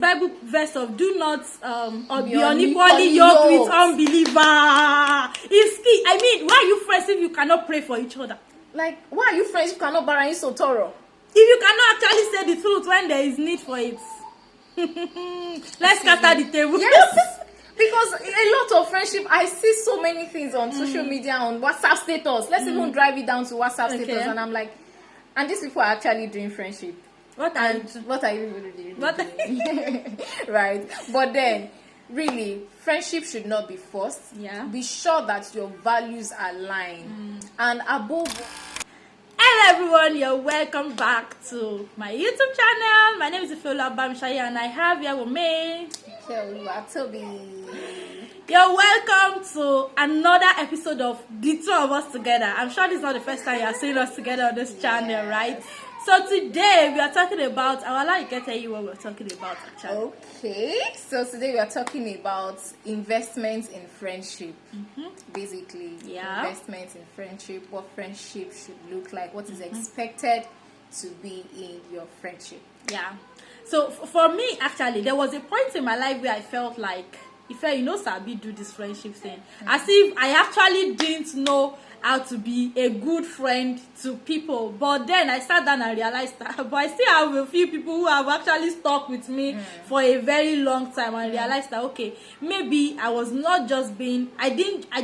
Bible verse of do not be unequally yoked with unbeliever is key. I mean, why are you friends if you cannot pray for each other? Like, why are you friends if you cannot bargain so thorough? If you cannot actually say the truth when there is need for it. Let's scatter the table. Yes. Because a lot of friendship, I see so many things on social media, on WhatsApp status. Let's even drive it down to WhatsApp status, and I'm like, and these people are actually doing friendship. What are you really doing? Right? But then, really, friendship should not be forced. Yeah. Be sure that your values align, and above. Hello everyone, you're welcome back to my YouTube channel. My name is Ifeoluwa, and I have here with me Ifeoluwa. You're welcome to another episode of the two of us together. I'm sure this is not the first time you're seeing us together on this channel, right? So today we are talking about, I would like to tell you what we're talking about actually. Okay, so today we are talking about investments in friendship. Basically, investments in friendship, what friendship should look like, what is expected to be in your friendship. Yeah. So for me, actually, there was a point in my life where I felt like, Sabi do this friendship thing. As if I actually didn't know how to be a good friend to people. But then I sat down and realized that, but I still have a few people who have actually stuck with me for a very long time, and realized that, okay, maybe I was not just being, I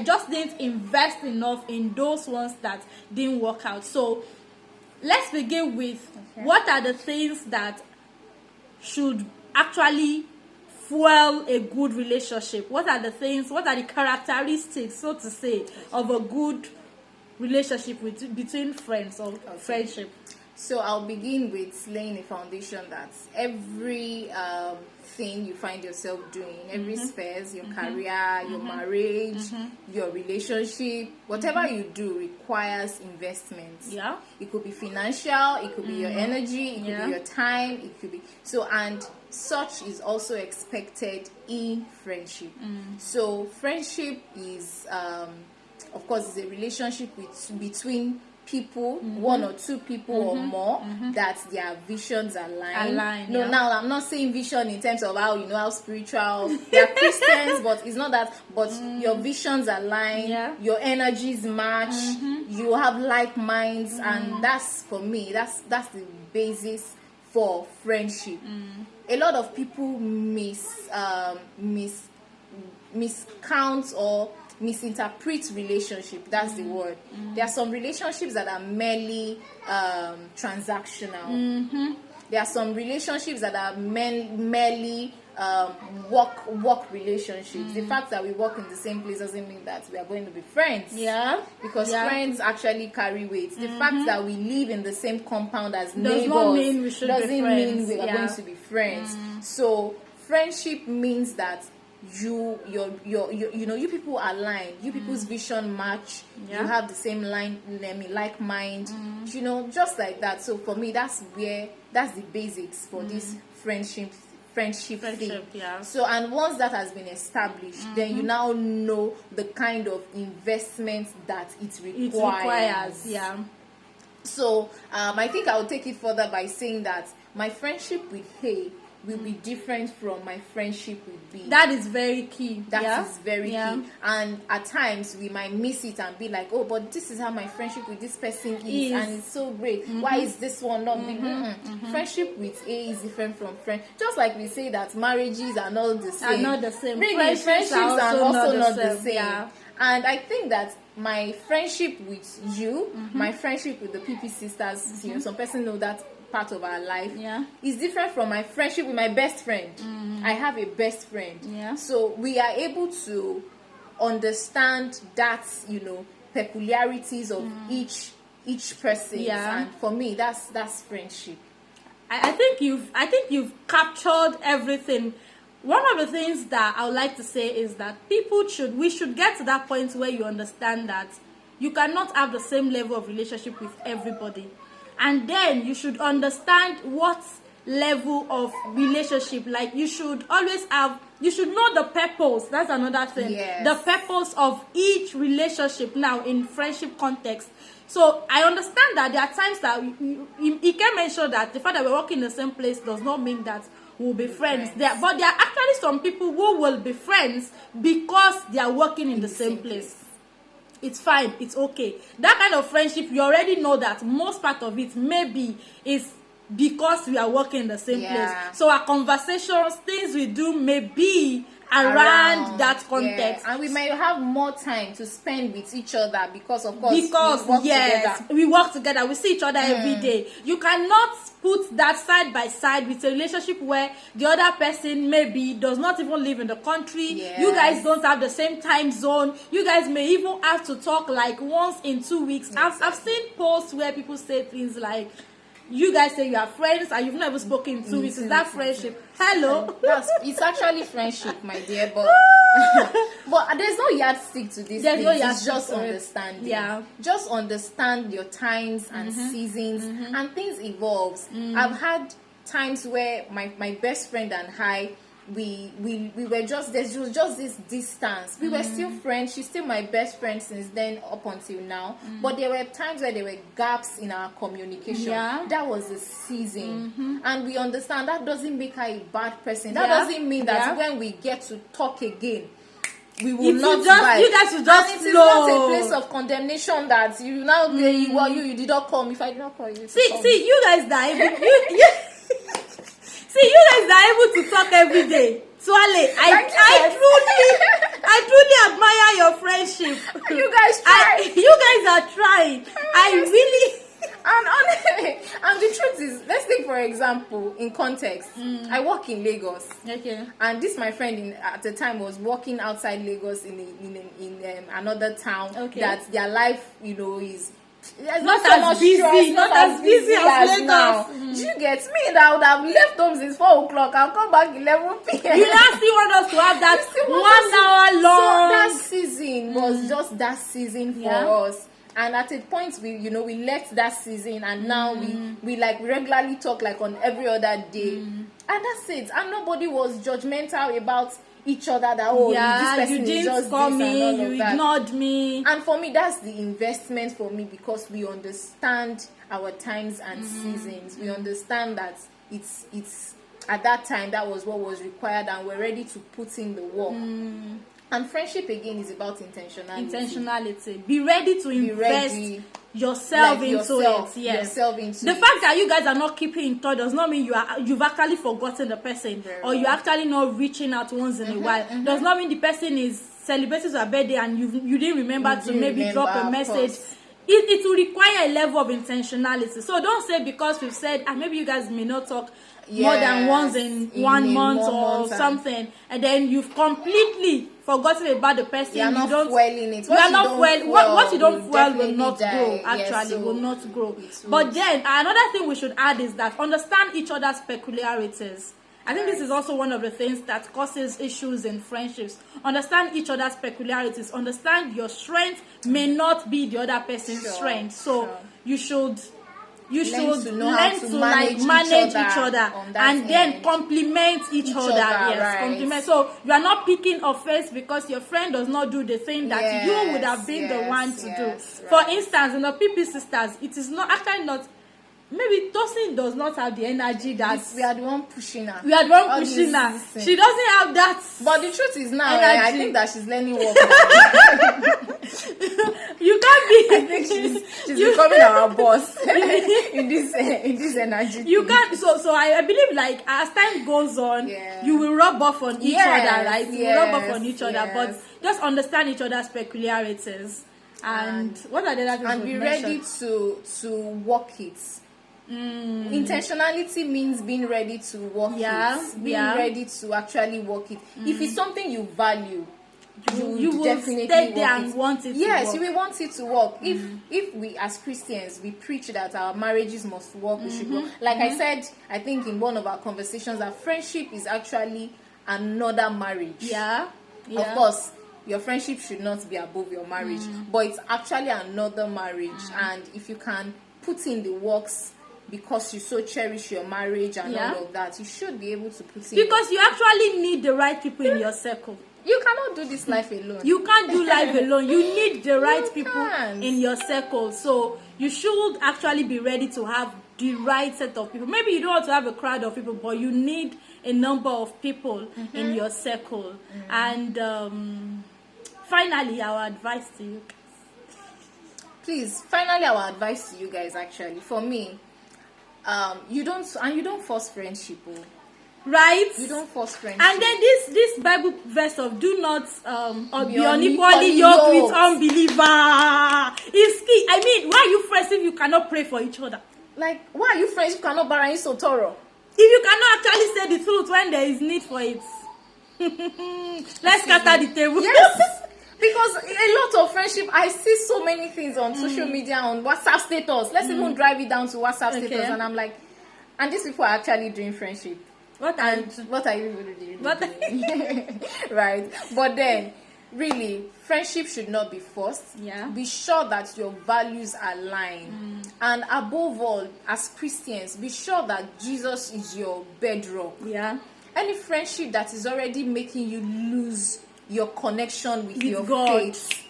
just didn't invest enough in those ones that didn't work out. So let's begin with what are the things that should actually fuel a good relationship. What are the things, what are the characteristics, so to say, of a good relationship between friends or friendship? So I'll begin with laying a foundation that every thing you find yourself doing, every spheres, your career, your marriage, your relationship, whatever you do requires investment. Yeah. It could be financial, it could be your energy, it could be your time, it could be and such is also expected in friendship. So friendship is of course, is a relationship between people, one or two people or more, that their visions align. Now I'm not saying vision in terms of how spiritual they are Christians, but it's not that. But your visions align, your energies match, you have like minds, and that's, for me, that's the basis for friendship. A lot of people miscount or misinterpret relationship. That's the word. There are some relationships that are merely transactional. There are some relationships that are merely work relationships. The fact that we work in the same place doesn't mean that we are going to be friends. Because friends actually carry weight. The fact that we live in the same compound as neighbors doesn't mean we are going to be friends. So friendship means that you people align, you people's vision match, you have the same like mind, just like that. So for me, that's the basics for this friendship thing. So, and once that has been established, then you now know the kind of investment that it requires. So I think I will take it further by saying that my friendship with Hay will be different from my friendship with B. That is very key. That is very key. And at times we might miss it and be like, oh, but this is how my friendship with this person is, and it's so great. Why is this one not big? Friendship with A is different from friend. Just like we say that marriages are not the same. Really, friendships are also not the same. And I think that my friendship with you, my friendship with the PP sisters, some person know that part of our life is different from my friendship with my best friend. I have a best friend, so we are able to understand that peculiarities of each person, and for me that's friendship. I think you've captured everything. One of the things that I would like to say is that we should get to that point where you understand that you cannot have the same level of relationship with everybody. And then you should understand what level of relationship, like you should know the purpose. That's another thing. The purpose of each relationship now in friendship context. So I understand that there are times that you can mention that the fact that we're working in the same place does not mean that will be friends. But there are actually some people who will be friends because they are working in the same place. It's fine, it's okay. That kind of friendship, you already know that most part of it maybe is because we are working in the same place. So our conversations, things we do may be around that context, and we may have more time to spend with each other because of course we work together, we see each other every day. You cannot put that side by side with a relationship where the other person maybe does not even live in the country. You guys don't have the same time zone. You guys may even have to talk like once in 2 weeks. I've seen posts where people say things like, you guys say you are friends and you've never spoken in 2 weeks. Is that friendship? Hello? It's actually friendship, my dear, but but there's no yardstick to this. It's just understanding. Just understand your times and seasons, and things evolves. I've had times where my best friend and I, we were just, there was just this distance. We were still friends. She's still my best friend since then up until now. But there were times where there were gaps in our communication. That was a season. And we understand that doesn't make her a bad person. That doesn't mean that when we get to talk again, we will not vibe. You guys will just and it is not a place of condemnation that you now you did not call me. If I did not call you, see you guys that see, you guys are able to talk every day. Swale, I truly admire your friendship. You guys try. You guys are trying. I really. And the truth is, let's take for example, in context, I work in Lagos. And this my friend at the time was working outside Lagos in another town. That their life, is not as busy as Lagos. Now. Do you get me? That I would have left home since 4 o'clock. I'll come back 11 p.m. You now still want us to have that 1 hour long. So that season was just that season for us. And at a point, we left that season, and now we like regularly talk like on every other day, and that's it. And nobody was judgmental about each other that this person is just call this me, and all of that. Ignored me. And for me, that's the investment for me, because we understand our times and seasons. We understand that it's at that time that was what was required, and we're ready to put in the work. And friendship again is about intentionality. Be ready to invest yourself into it. Yes. The fact that you guys are not keeping in touch does not mean you've actually forgotten the person, or you're actually not reaching out once in a while. Does not mean the person is celebrating her birthday and you didn't remember to maybe drop a message. It will require a level of intentionality. So don't say because we've said maybe you guys may not talk more than once in 1 month or something, and then you've completely forgotten about the person. You're not fueling it. What you don't fuel will not grow. Actually, will not grow. But then another thing we should add is that understand each other's peculiarities. I think this is also one of the things that causes issues in friendships. Understand each other's peculiarities. Understand your strength may not be the other person's strength. So you should learn to manage each other and then complement each other. Yes, complement. So you are not picking offense because your friend does not do the thing that you would have been the one to do. For instance, in the PP sisters, it is not actually not. Maybe Tosin does not have the energy that we are the one pushing her. She doesn't have that. But the truth is now, I think that she's learning work. You can't be. I think she's becoming our boss in this energy. You can't. So I believe like as time goes on, you will rub off on each other, right? You will rub off on each other, but just understand each other's peculiarities. And what are the other things? And be ready to work it. Intentionality means being ready to work it. Being ready to actually work it. If it's something you value, you will definitely stay there and want it. Yes, you will want it to work. If we as Christians we preach that our marriages must work, we should work. Like I said, I think in one of our conversations, that friendship is actually another marriage. Of course, your friendship should not be above your marriage, but it's actually another marriage. And if you can put in the works because you so cherish your marriage and all of that, you should be able to put in. Because you actually need the right people in your circle. You cannot do this life alone. You can't do life alone. You need the right people in your circle. So you should actually be ready to have the right set of people. Maybe you don't want to have a crowd of people, but you need a number of people in your circle. And finally, our advice to you. Please, finally, our advice to you guys, actually, for me, you don't force friendship. Right? You don't force friendship. And then this Bible verse of do not be unequally yoked with unbeliever is key. I mean, why are you friends if you cannot pray for each other? Like, why are you friends if you cannot bargain so thorough? If you cannot actually say the truth when there is need for it. Let's scatter the table. Yes. Because a lot of friendship, I see so many things on social media, on WhatsApp status. Let's even drive it down to WhatsApp status, and I'm like, and these people are actually doing friendship. What are you really doing? Right? But then, really, friendship should not be forced. Yeah. Be sure that your values align, and above all, as Christians, be sure that Jesus is your bedrock. Yeah. Any friendship that is already making you lose your connection with your God. faith.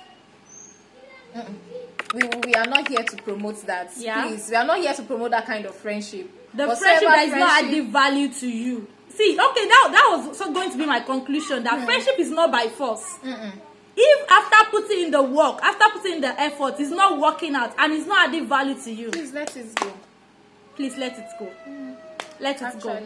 We are not here to promote that. Yeah. Please, we are not here to promote that kind of friendship. The friendship that is not adding value to you. See, okay, that was also going to be my conclusion, that friendship is not by force. If after putting in the work, after putting in the effort, it's not working out and it's not adding value to you, please let it go. Please let it go. Let it go.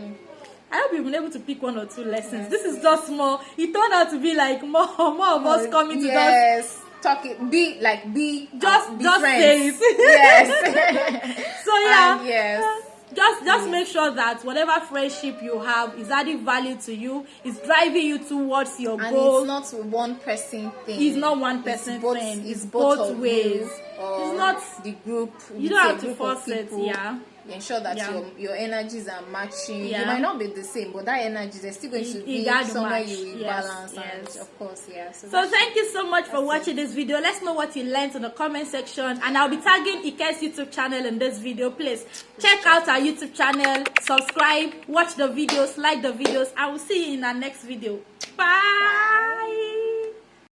I hope you've been able to pick one or two lessons. This is just more. It turned out to be like more of us coming to just talking. Be just friends. Say it. Yes. So yeah. And yes. Just make sure that whatever friendship you have is adding value to you, is driving you towards your goal. And it's not one person thing. It's not one person thing. It's both ways. It's not the group. You don't have to force it. Yeah. Ensure that your energies are matching. Yeah. You might not be the same, but that energy is still going to be somewhere you will balance. Yes. And of course, yeah. So thank you so much for watching this video. Let's know what you learned in the comment section, and I'll be tagging Ike's YouTube channel in this video. Please check out our YouTube channel, subscribe, watch the videos, like the videos. I will see you in our next video. Bye.